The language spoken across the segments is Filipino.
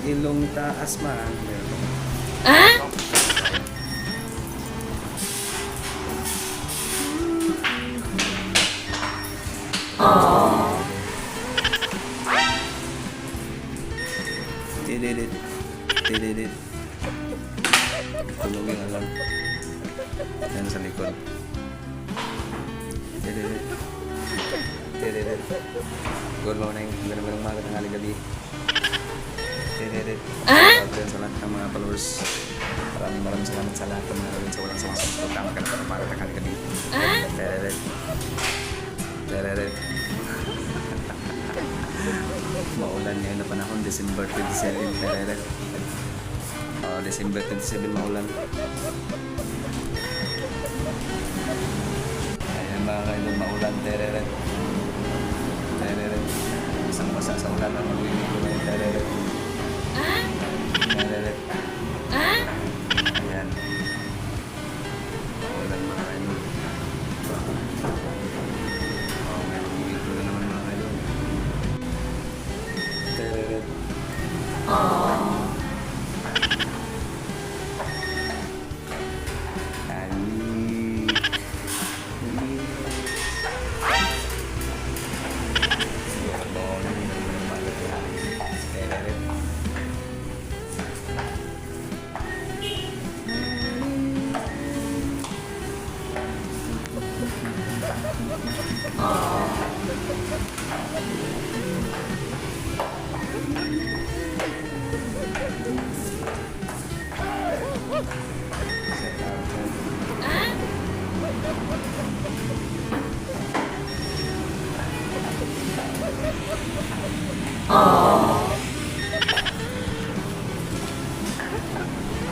ilong taas man. Tididit. Tididit. Tulungin alam. Yan sa likod. Tididit. Tididit. Good morning. Ganang umaga, tanghali, gabi. Tididit. Sa lahat ng mga followers. Maraming salamat sa lahat ng mga rin sa walang sumasabot. Tama ka na para umaga, tanghali, gabi. Tididit. Tididit. Maulan ngayon na panahon, December 27. Tididit. December 27 maulan. Ayan mga kailong maulan. Tereret. Tereret. Isang basa sa ulan ang maluwin ko ngayon. Tereret. Tereret. Ayan. Maulan mga kailong. May maluwin ko na naman mga kailong. Tereret.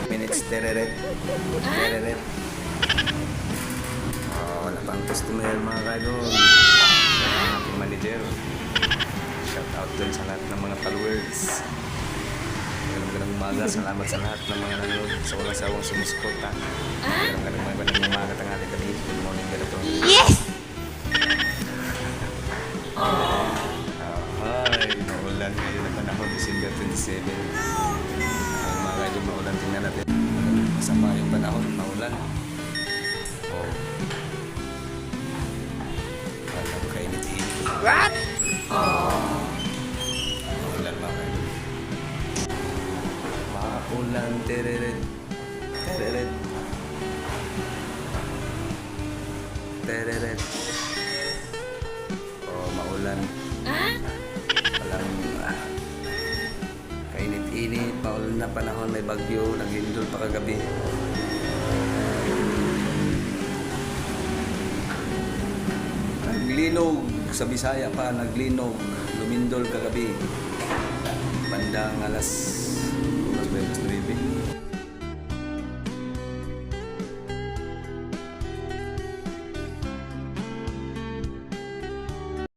Minutes. Tereret. Tereret. Wala pang customer mga kaidol. Aking manager. Shout out dun sa lahat ng mga followers. Ganang umaga. Salamat sa lahat ng mga nanonood sa walang sawang sumusuporta. Ganang umaga, tanghali, gabi. Good morning, ganito. Yes! Hi, maulan ngayon na panahon, December 27. Ang mga kaidol maulan, tingnan natin. Masama yung panahon, maulan. Alam ko kainit-init. What? Maulan mga kaidol. Maulan, tereret. Tereret. Tereret. Maulan. Walang kainit-init, maulan na panahon, may bagyo, nag-indol pa kagabi. Naglinog sa Bisaya pa, naglinog, lumindol kagabi. Bandang alas